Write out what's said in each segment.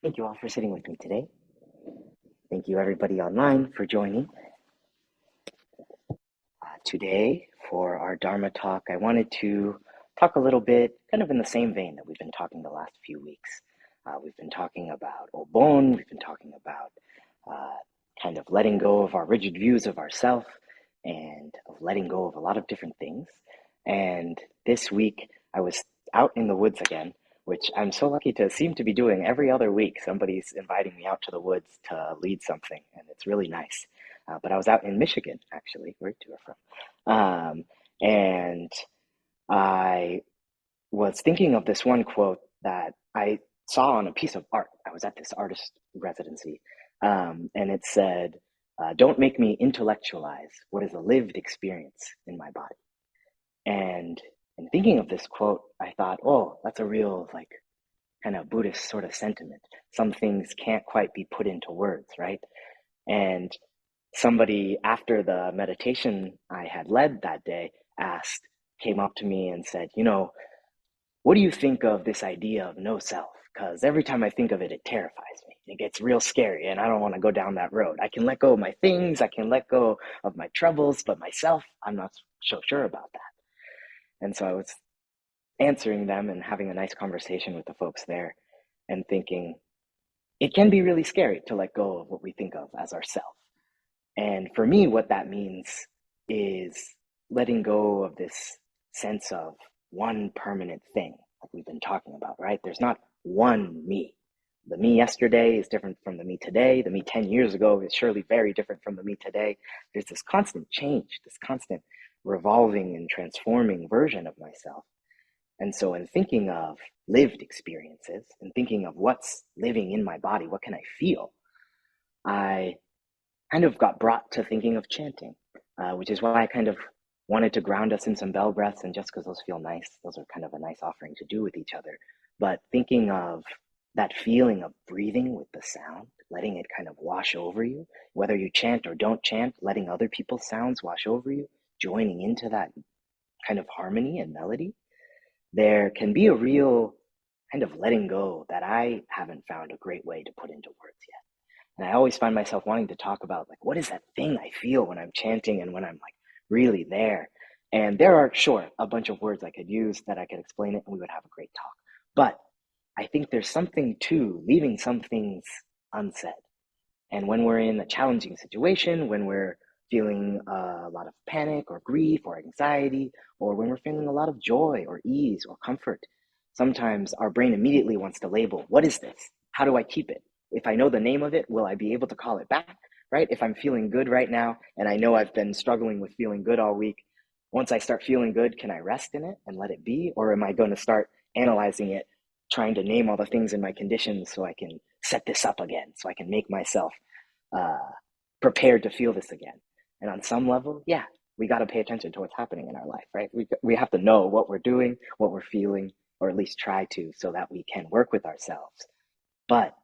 Thank you all for sitting with me today. Thank you everybody online for joining. Today for our Dharma talk, I wanted to talk a little bit kind of in the same vein that we've been talking the last few weeks. We've been talking about Obon, we've been talking about kind of letting go of our rigid views of ourself and of letting go of a lot of different things. And this week I was out in the woods again, which I'm so lucky to seem to be doing every other week. Somebody's inviting me out to the woods to lead something, and it's really nice. But I was out in Michigan, actually, where you are from. And I was thinking of this one quote that I saw on a piece of art. I was at this artist residency, and it said, "Don't make me intellectualize what is a lived experience in my body." And in thinking of this quote, I thought, oh, that's a real, like, kind of Buddhist sort of sentiment. Some things can't quite be put into words, right? And somebody after the meditation I had led that day came up to me and said, what do you think of this idea of no self? Because every time I think of it, it terrifies me. It gets real scary, and I don't want to go down that road. I can let go of my things, I can let go of my troubles, but myself, I'm not so sure about that. And so I was answering them and having a nice conversation with the folks there and thinking, it can be really scary to let go of what we think of as ourself. And for me, what that means is letting go of this sense of one permanent thing, like we've been talking about, right? There's not one me. The me yesterday is different from the me today. The me 10 years ago is surely very different from the me today. There's this constant change, this constant revolving and transforming version of myself. And so, in thinking of lived experiences and thinking of what's living in my body, what can I feel? I kind of got brought to thinking of chanting, which is why I kind of wanted to ground us in some bell breaths. And just because those feel nice, those are kind of a nice offering to do with each other. But thinking of that feeling of breathing with the sound, letting it kind of wash over you, whether you chant or don't chant, letting other people's sounds wash over you, joining into that kind of harmony and melody, there can be a real kind of letting go that I haven't found a great way to put into words yet. And I always find myself wanting to talk about, like, what is that thing I feel when I'm chanting and when I'm like really there? And there are, sure, a bunch of words I could use that I could explain it and we would have a great talk. But I think there's something to leaving some things unsaid. And when we're in a challenging situation, when we're feeling a lot of panic or grief or anxiety, or when we're feeling a lot of joy or ease or comfort, sometimes our brain immediately wants to label, what is this? How do I keep it? If I know the name of it, will I be able to call it back? Right? If I'm feeling good right now, and I know I've been struggling with feeling good all week, once I start feeling good, can I rest in it and let it be? Or am I going to start analyzing it, trying to name all the things in my conditions so I can set this up again, so I can make myself uh, prepared to feel this again? And on some level, yeah, we got to pay attention to what's happening in our life, right? We have to know what we're doing, what we're feeling, or at least try to, so that we can work with ourselves. But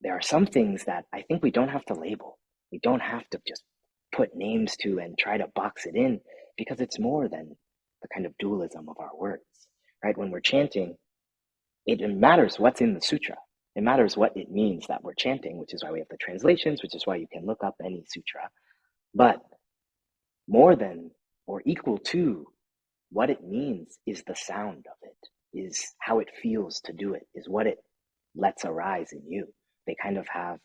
there are some things that I think we don't have to label. We don't have to just put names to and try to box it in, because it's more than the kind of dualism of our words, right? When we're chanting, it matters what's in the sutra. It matters what it means that we're chanting, which is why we have the translations, which is why you can look up any sutra. But more than or equal to what it means is the sound of it, is how it feels to do it, is what it lets arise in you. They kind of have,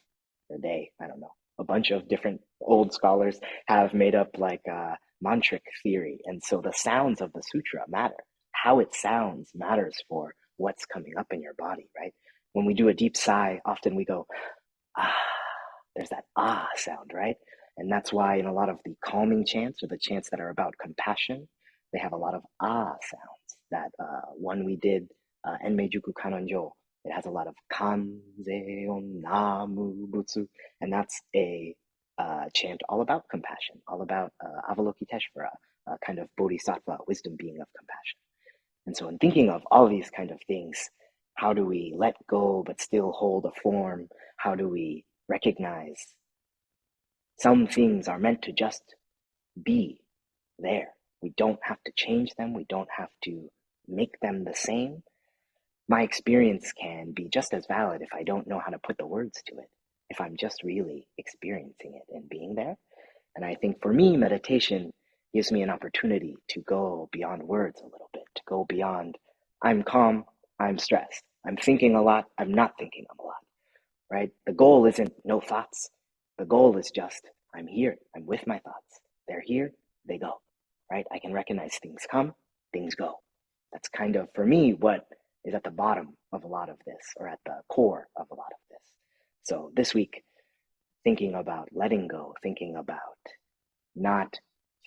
I don't know, a bunch of different old scholars have made up like a mantric theory. And so the sounds of the sutra matter. How it sounds matters for what's coming up in your body, right? When we do a deep sigh, often we go, ah, there's that ah sound, right? And that's why in a lot of the calming chants or the chants that are about compassion, they have a lot of ah sounds. That one we did, Enmeijuku Kanonjo, it has a lot of kanze on namu butsu, and that's a chant all about compassion, all about avalokiteshvara, kind of bodhisattva, wisdom being of compassion. And so in thinking of all these kind of things, how do we let go but still hold a form? How do we recognize some things are meant to just be there? We don't have to change them. We don't have to make them the same. my experience can be just as valid if I don't know how to put the words to it, if I'm just really experiencing it and being there. And I think for me, meditation gives me an opportunity to go beyond words a little bit, to go beyond, I'm calm, I'm stressed, I'm thinking a lot, I'm not thinking a lot, right? The goal isn't no thoughts. The goal is just, I'm here, I'm with my thoughts. They're here, they go, right? I can recognize things come, things go. That's kind of, for me, what is at the bottom of a lot of this, or at the core of a lot of this. So this week, thinking about letting go, thinking about not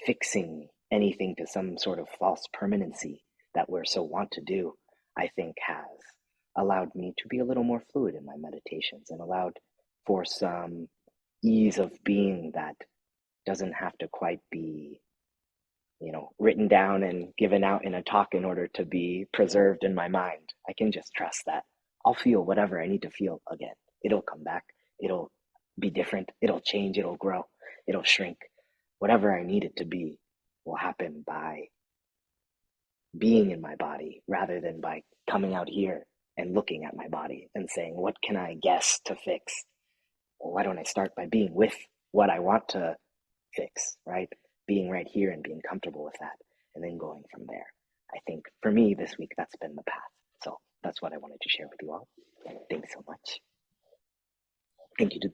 fixing anything to some sort of false permanency that we're so wont to do, I think has allowed me to be a little more fluid in my meditations and allowed for some ease of being that doesn't have to quite be, written down and given out in a talk in order to be preserved in my mind. I can just trust that I'll feel whatever I need to feel again. It'll come back. It'll be different. It'll change. It'll grow. It'll shrink. Whatever I need it to be will happen by being in my body rather than by coming out here and looking at my body and saying, what can I guess to fix? Well, why don't I start by being with what I want to fix, right? Being right here and being comfortable with that, and then going from there. I think for me this week, that's been the path. So that's what I wanted to share with you all. Thanks so much. Thank you to